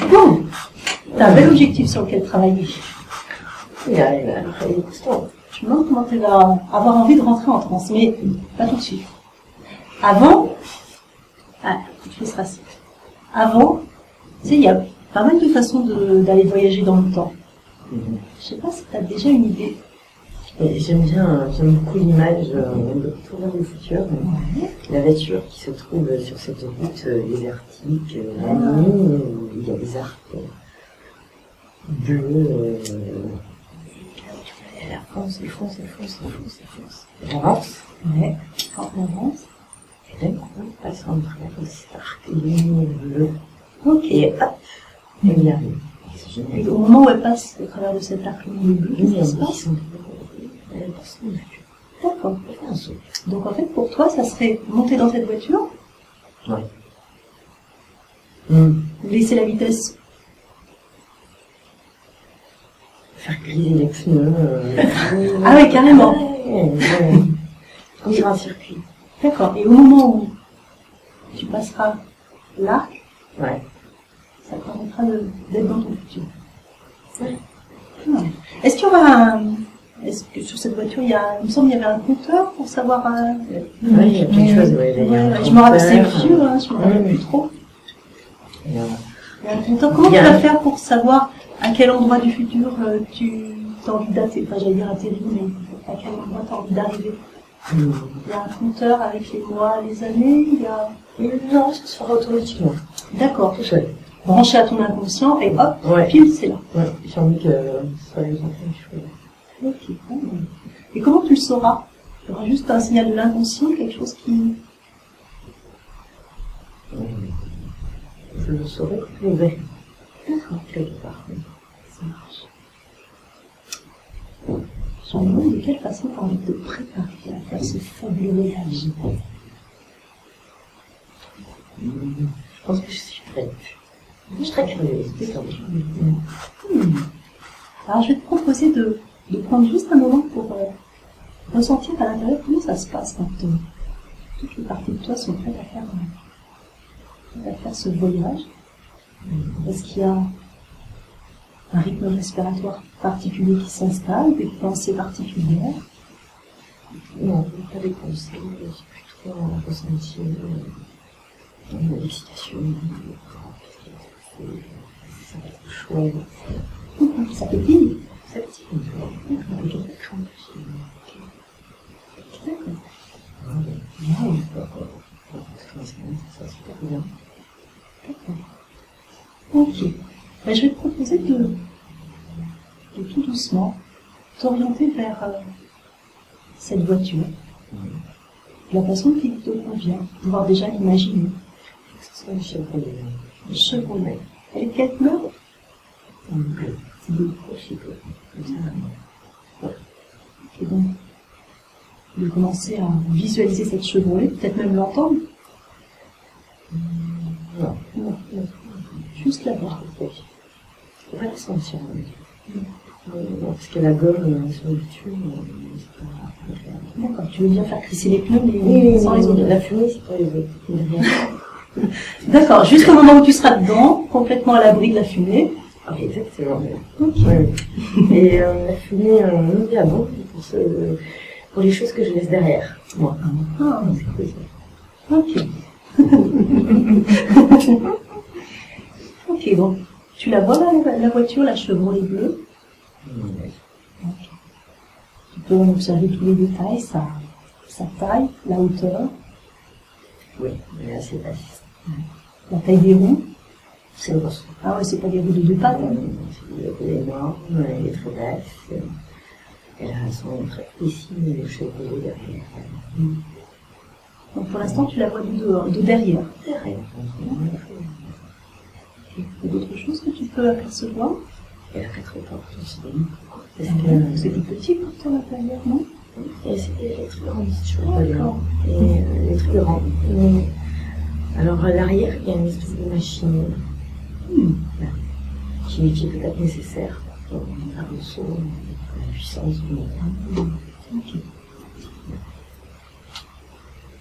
Bon, t'as un bel objectif sur lequel travailler. Il arrive à travailler constant. Je me demande comment tu vas avoir envie de rentrer en transe, mais pas tout de suite. Avant, tu te laisseras assis. Avant, tu sais, il y a pas mal de façons d'aller voyager dans le temps. Je sais pas si tu as déjà une idée. J'aime beaucoup l'image de Retour vers le futur. Ouais. La voiture qui se trouve sur cette route désertique, la nuit, il y a des arcs bleus. Elle avance, elle fonce. Elle avance. Ouais, quand on avance. Et d'un coup, elle passe en travers de cet arc lumineux bleu. Ok. Et hop, elle y arrive. C'est génial. Et au moment où elle passe au travers de cet arc lumineux bleu, qu'est-ce qui se passe? Elle passe dans le futur. D'accord. Elle fait un saut. Donc en fait, pour toi, ça serait monter dans cette voiture, Ouais. laisser la vitesse. Faire griser les pneus. Ah ouais, carrément. Ouais. Comme sur un circuit. D'accord. Et au moment où tu passeras l'arc, Ouais. ça te permettra d'être dans ton futur. Ouais. Ah. Est-ce qu'il y aura est-ce que sur cette voiture, il me semble qu'il y avait un compteur pour savoir... Ouais, il y a plein de choses, ouais. Il y a un je me rappelle, c'est compteur, vieux, hein, je me rappelle plus trop. Il y a- Il y a un compteur. Comment tu vas faire pour savoir à quel endroit du futur tu as envie d'atterrir, enfin j'allais dire atterrir, mais à quel endroit tu as envie d'arriver? Il y a un compteur avec les mois, les années, il y a... Non, ça se fera automatiquement. D'accord. Tout seul. Branché à ton inconscient et hop, Ouais. pile, c'est là. Ouais, j'ai envie que ce soit les enfants qui choisissent. Ok. Et comment tu le sauras? Il y aura juste un signal de l'inconscient, quelque chose qui... Je le saurai quand je le verrai. D'accord. Quelque part. Ça marche. Je me demande de quelle façon tu as envie de te préparer à faire ce fabuleux voyage. Je pense que je suis prête. Je suis très curieuse. Alors je vais te proposer de prendre juste un moment pour ressentir à l'intérieur comment ça se passe quand toutes les parties de toi sont prêtes à faire ce voyage. Est-ce qu'il y a un rythme respiratoire particulier qui s'installe, des pensées particulières? Non, pas des conseils, c'est plutôt un ressenti, une excitation, ça va être chouette. Ça pétille. Ça petit, avec quelques crampes aussi. D'accord. Ça super bien. D'accord. Ok. Ben, je vais te proposer de tout doucement t'orienter vers cette voiture. De la façon qui te convient, pouvoir déjà l'imaginer. Ce soit une Chevrolet. Le Chevrolet. Elle est de quelle couleur? Bleu. Bleu. Aussi bleu. Et donc, de commencer à visualiser cette Chevrolet, peut-être même l'entendre. Non. Non. Juste la voir. On va la sentir. Parce que la gomme sur le dessus, c'est pas agréable. D'accord, tu veux bien faire crisser les pneus, mais sans les autres. La fumée, c'est pas les autres. D'accord, juste au moment où tu seras dedans, complètement à l'abri de la fumée. Ah, exactement. Ok. Ouais. Et la fumée, non, bien bon pour les choses que je laisse derrière. Moi. Ah, C'est cool ça. ok. Ok, donc tu la vois la voiture, la Chevrolet bleue. Ok. Tu peux en observer tous les détails, sa taille, la hauteur, Oui, mais là c'est basse. la taille des roues. C'est grosse. Ah ouais, c'est pas des roues de 2 pattes. Hein. Elle est énorme, elle est très basse. Elle a un son très précis, mais le chevrolet derrière. Donc pour l'instant, tu la vois de derrière. Derrière. Il y a d'autres choses que tu peux apercevoir. Elle a 4 portes aussi. Parce que c'est tout petit pour à l'intérieur, non? Elle est très grande, je crois. Elle est très grande. Alors à l'arrière, il y a une espèce de machine qui peut être nécessaire pour faire le saut, la puissance du moteur. Ok.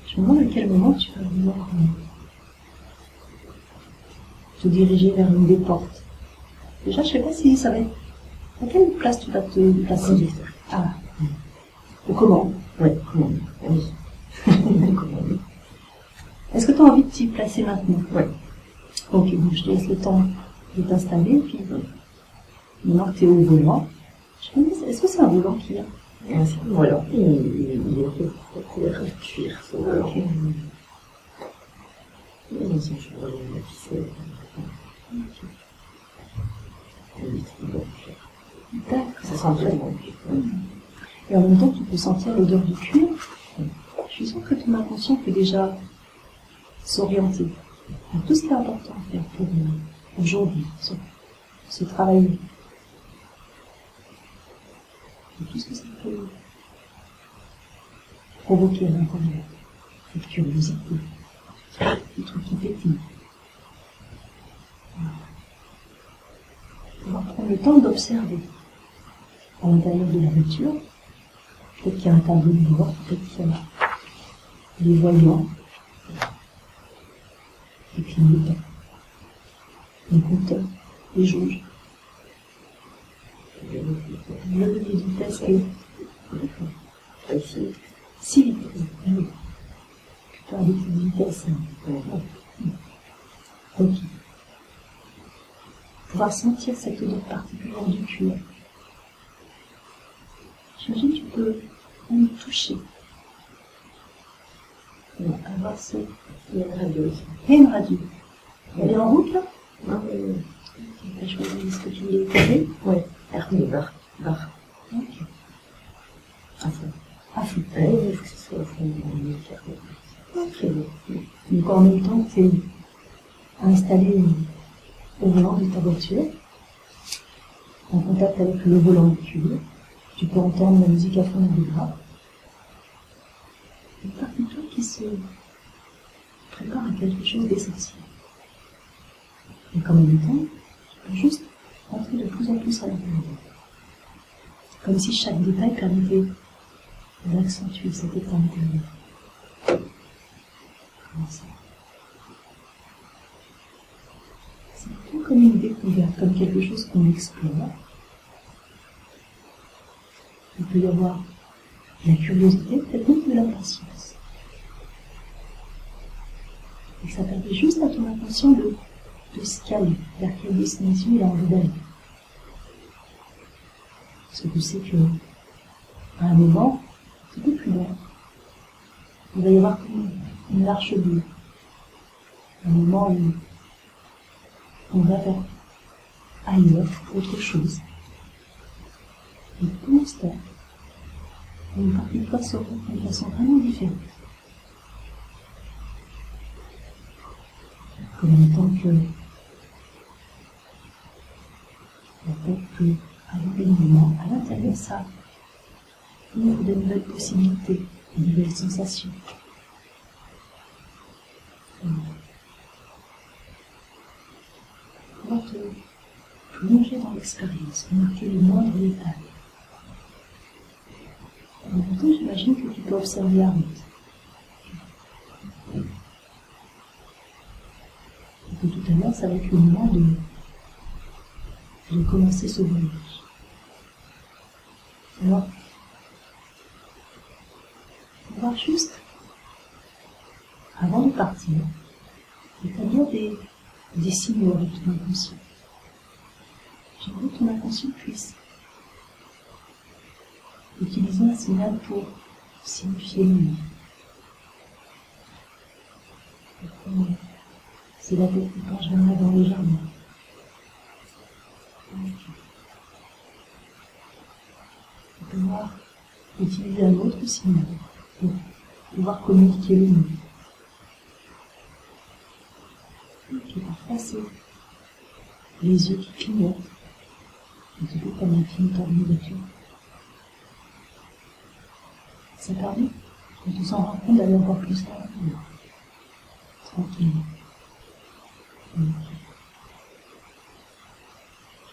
Je me demande à quel moment tu vas vouloir te te diriger vers une des portes. Déjà, je ne sais pas si ça va être... À quelle place tu vas te placer? Ah. Au comment? Oui, comment? Oui. Est-ce que tu as envie de t'y placer maintenant? Oui. Ok, donc je te laisse le temps de t'installer, puis maintenant que tu es au volant, est-ce que c'est un volant qu'il y a? C'est un volant, il est recouvert de cuir, ce volant. Ok. Ils sont toujours la ficelle. D'accord. Ça sent très bon. Et en même temps, tu peux sentir l'odeur du cuir. Je suis sûre que ton inconscient peut déjà s'orienter à tout ce qui est important à faire pour aujourd'hui, se travailler. Et tout ce que ça peut provoquer à l'intérieur. Cette curiosité, le truc qui pétille. On va prendre le temps d'observer à l'intérieur de la voiture. Peut-être qu'il y a un tableau de bord, peut-être qu'il y a les voyants, les clignotants, les compteurs, les jauges. Le levier de vitesse est 6 vitesses. Oui. Tu peux arrêter de vitesse. Ok. Pouvoir sentir cette odeur particulière du cuir. J'imagine que tu peux même toucher. Avoir ce... Il y a une radio aussi. Il y a une radio. Elle est en route là? Ah oui. Tu as choisi ce que tu voulais écouter? Oui. RT, bar. Ok. À fond. À fond. Oui, il faut que ce soit au fond du carreau. Ok. Donc en même temps que tu es installé au volant de ta voiture, en contact avec le volant de cuir, tu peux entendre la musique à fond dans les bras. Une partie de toi qui se prépare à quelque chose d'essentiel. Et qu'en même temps, tu peux juste entrer de plus en plus à l'intérieur. Comme si chaque détail permettait d'accentuer cet état intérieur. Comment ça? C'est tout comme une découverte, comme quelque chose qu'on explore. Il peut y avoir de la curiosité, peut-être même de l'impatience. Et ça permet juste à ton inconscient de se caler, vers quelle destination il a envie d'aller. Parce que tu sais que, à un moment, un peu plus loin, il va y avoir comme une marche bleue. Un moment où on va vers ailleurs, autre chose. Et pour l'instant, une partie de toi s'oriente d'une façon vraiment différente. Comme en tant que la tête peut avoir des mouvements à l'intérieur, ça ouvre de nouvelles possibilités, de nouvelles sensations. Pouvoir te plonger dans l'expérience, remarquer les moindres détails. En même temps, j'imagine que tu peux observer la route. Et que tout à l'heure, ça va être le moment de commencer ce voyage. Alors, on va juste, avant de partir, établir des signaux avec ton inconscient. J'aimerais que ton inconscient puisse utiliser un signal pour signifier le nom. C'est la tête qui penche vers dans les jardins. On peut pouvoir utiliser un autre signal pour pouvoir communiquer le nom. Et parfois c'est les yeux qui clignotent, un petit peu comme un clignotant de voiture. Ça permet de s'en rendre compte d'aller encore plus à l'intérieur. Tranquillement.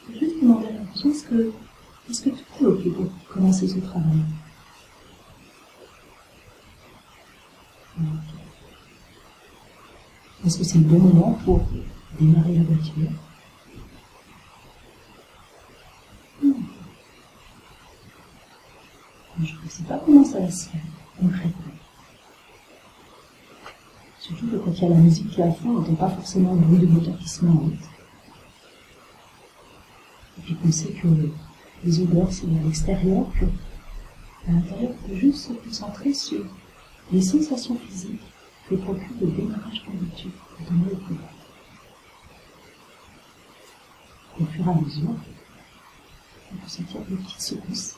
Je vais juste demander à l'impression, est-ce que tout est ok pour commencer ce travail? Est-ce que c'est le bon moment pour démarrer la voiture. Je ne sais pas comment ça va se faire, concrètement. Surtout que quand il y a la musique qui est à fond, on n'entend pas forcément le bruit de moteur qui se met en route. Et puis qu'on sait que les odeurs, c'est à l'extérieur, qu'à l'intérieur, on peut juste se concentrer sur les sensations physiques que procure le démarrage de la voiture, de nos découvertes. Au fur et à mesure, on peut sentir des petites secousses.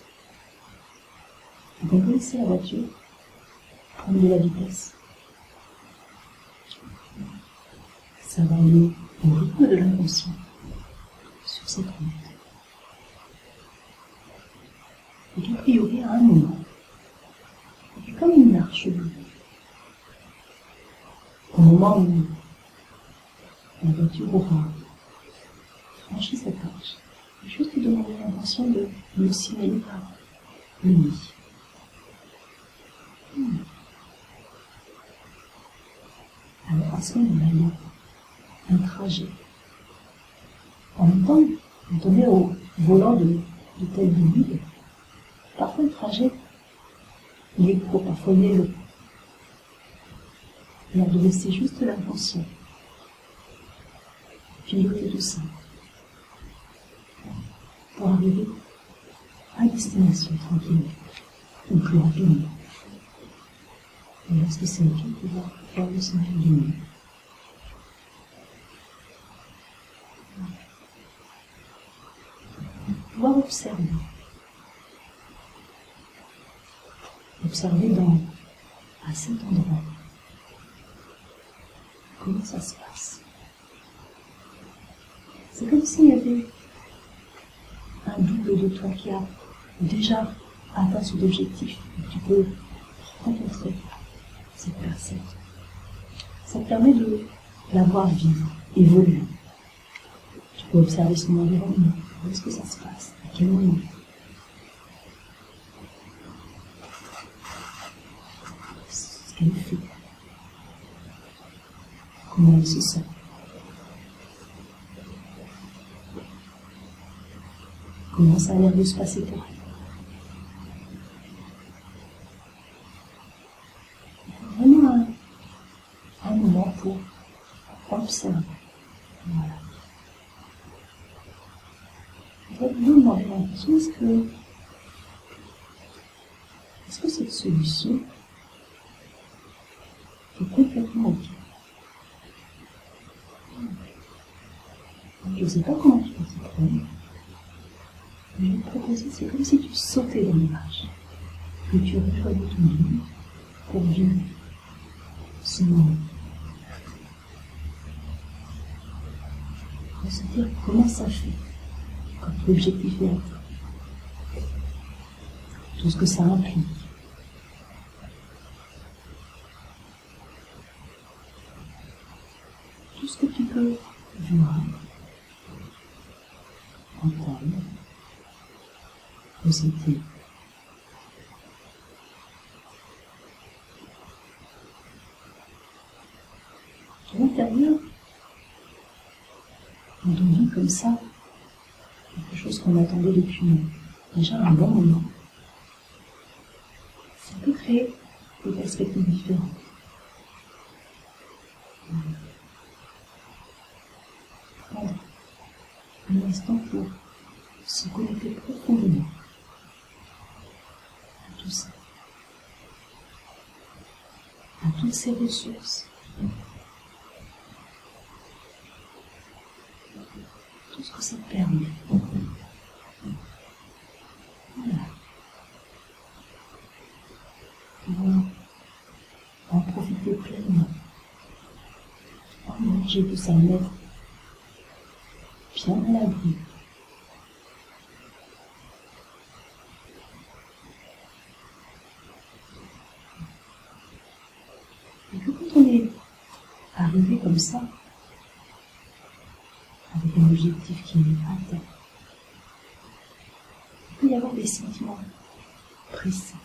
Donc on peut laisser la voiture prendre de la vitesse. Ça va aller au rythme de l'inconscient sur cette route. Et qu'a priori, à un moment, il y a comme une marche bleue. Au moment où la voiture aura franchi cette marche, il faut juste lui demander l'intention de le signaler par le nid. Alors à ce moment-là, il y a un trajet. En même temps, quand on est au volant de tel véhicule, parfois le trajet, il est court, parfois il est long. Et on doit laisser juste l'inconscient, piloter tout ça, pour arriver à destination tranquillement, ou plus rapidement. Et lorsque c'est OK, pouvoir faire le signal du mieux. Pouvoir observer. Observer à cet endroit comment ça se passe. C'est comme s'il y avait un double de toi qui a déjà atteint son objectif. Tu peux rencontrer cette personne. Ça te permet de la voir vivre, évoluer. Tu peux observer son environnement. Où est-ce que ça se passe? À quel moment? Ce qu'elle fait. Comment elle se sent. Comment ça a l'air de se passer pour elle. Vraiment un moment pour observer. Voilà. Je vais vous demander l'impression, est-ce que cette solution est complètement OK? Je ne sais pas comment tu peux t'y prendre, mais je vais te proposer, c'est comme si tu sautais dans l'image, que tu rejoignais ton guide pour vivre ce moment. Ressentir comment ça fait quand l'objectif est atteint. Tout ce que ça implique. Tout ce que tu peux voir, entendre, ressentir. À l'intérieur, quand on vit comme ça, quelque chose qu'on attendait depuis déjà un bon moment, ça peut créer des perspectives différentes. Prendre un instant pour se connecter profondément à tout ça, à toutes ces ressources, tout ce que ça te permet. Voilà. Pouvoir en profiter pleinement, en manger de sa mettre bien à l'abri. Et que quand on est arrivé comme ça, avec un objectif qui est atteint, il peut y avoir des sentiments précis,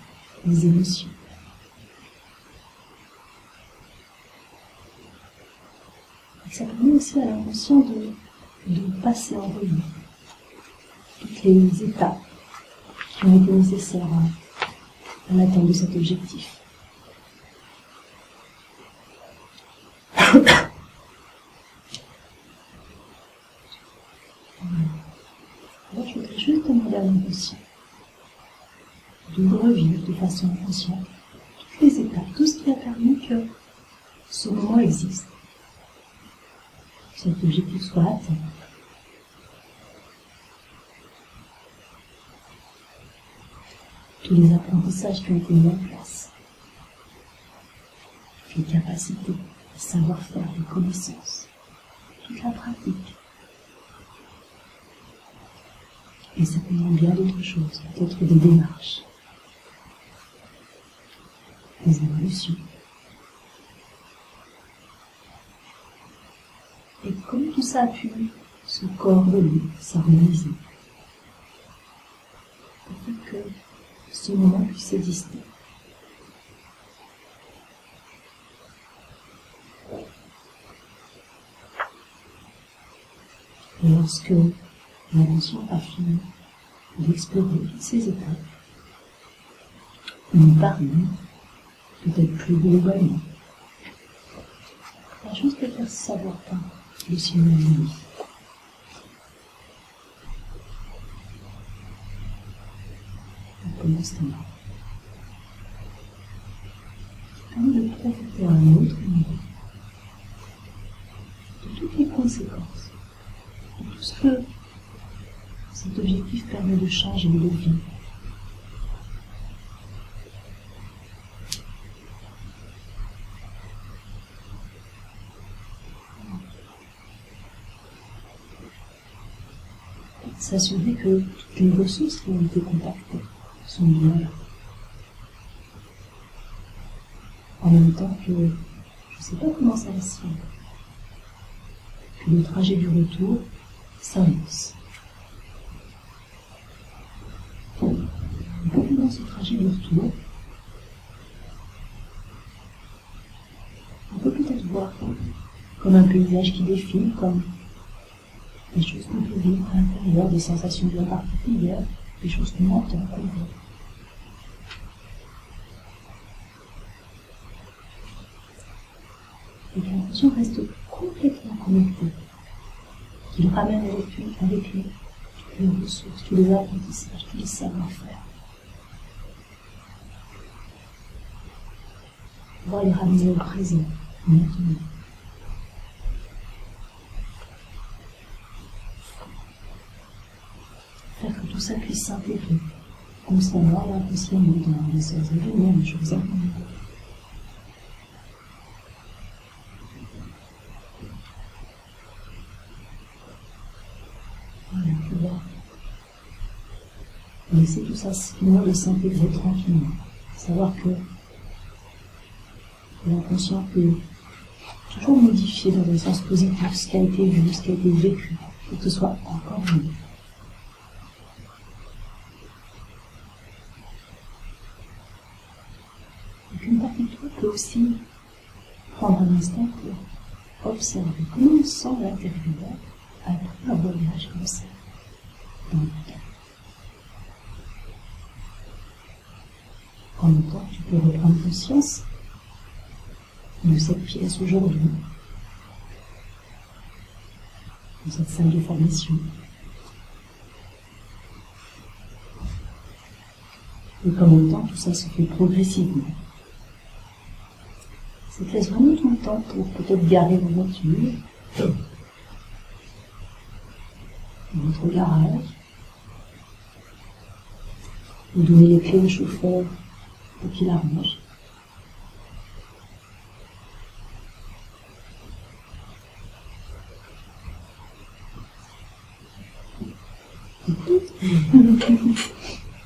des émotions. Et Ça permet aussi à l'inconscient de passer en revue toutes les étapes qui ont été nécessaires à l'atteinte de cet objectif. Alors, je voudrais juste demander à l'inconscient de revivre de façon inconsciente toutes les étapes, tout ce qui a permis que ce moment existe, que cet objectif soit atteint. Tous les apprentissages qui ont été mis en place, les capacités, les savoir-faire, les connaissances, toute la pratique. Et certainement bien d'autres choses, peut-être des démarches, des évolutions. Et comment tout ça a pu se coordonner, s'harmoniser, pour que ce moment puisse exister. Et lorsque l'invention a fini d'explorer toutes ces étapes, une par une, peut-être plus globalement, la chose de faire savoir par le ciel de la nuit. Pendant ce temps-là, permet de profiter à un autre niveau de toutes les conséquences, de tout ce que cet objectif permet de changer de vie. S'assurer que toutes les ressources qui ont été contactées sont bien là. En même temps que je ne sais pas comment ça va se faire, que le trajet du retour s'annonce. Et dans ce trajet du retour, on peut peut-être voir comme un paysage qui défile, comme des choses qu'on peut vivre à l'intérieur, des sensations bien particulières, des choses qu'on entend, qu'on voit. Et que l'inconscient reste complètement connecté, qu'il ramène avec lui toutes les ressources, tous les apprentissages, tous les savoir-faire. Pouvoir les ramener au présent, maintenant. Faire que tout ça puisse s'intégrer, consciemment et inconsciemment, dans les heures à venir, les jours à venir. Voilà, pouvoir laisser tout ça finir de s'intégrer tranquillement. Savoir que l'inconscient peut toujours modifier dans le sens positif ce qui a été vu, ce qui a été vécu, pour que ce soit encore mieux. Et qu'une partie de toi peut aussi prendre un instant pour observer comment on sent l'intérieur après un voyage comme ça, dans le temps. En même temps, tu peux reprendre conscience de cette pièce aujourd'hui, de cette salle de formation. Et qu'en même temps, tout ça se fait progressivement. Ça te laisse vraiment tout le temps pour peut-être garer vos voitures, dans votre garage, ou donner les clés au chauffeur pour qu'il arrange. Écoute.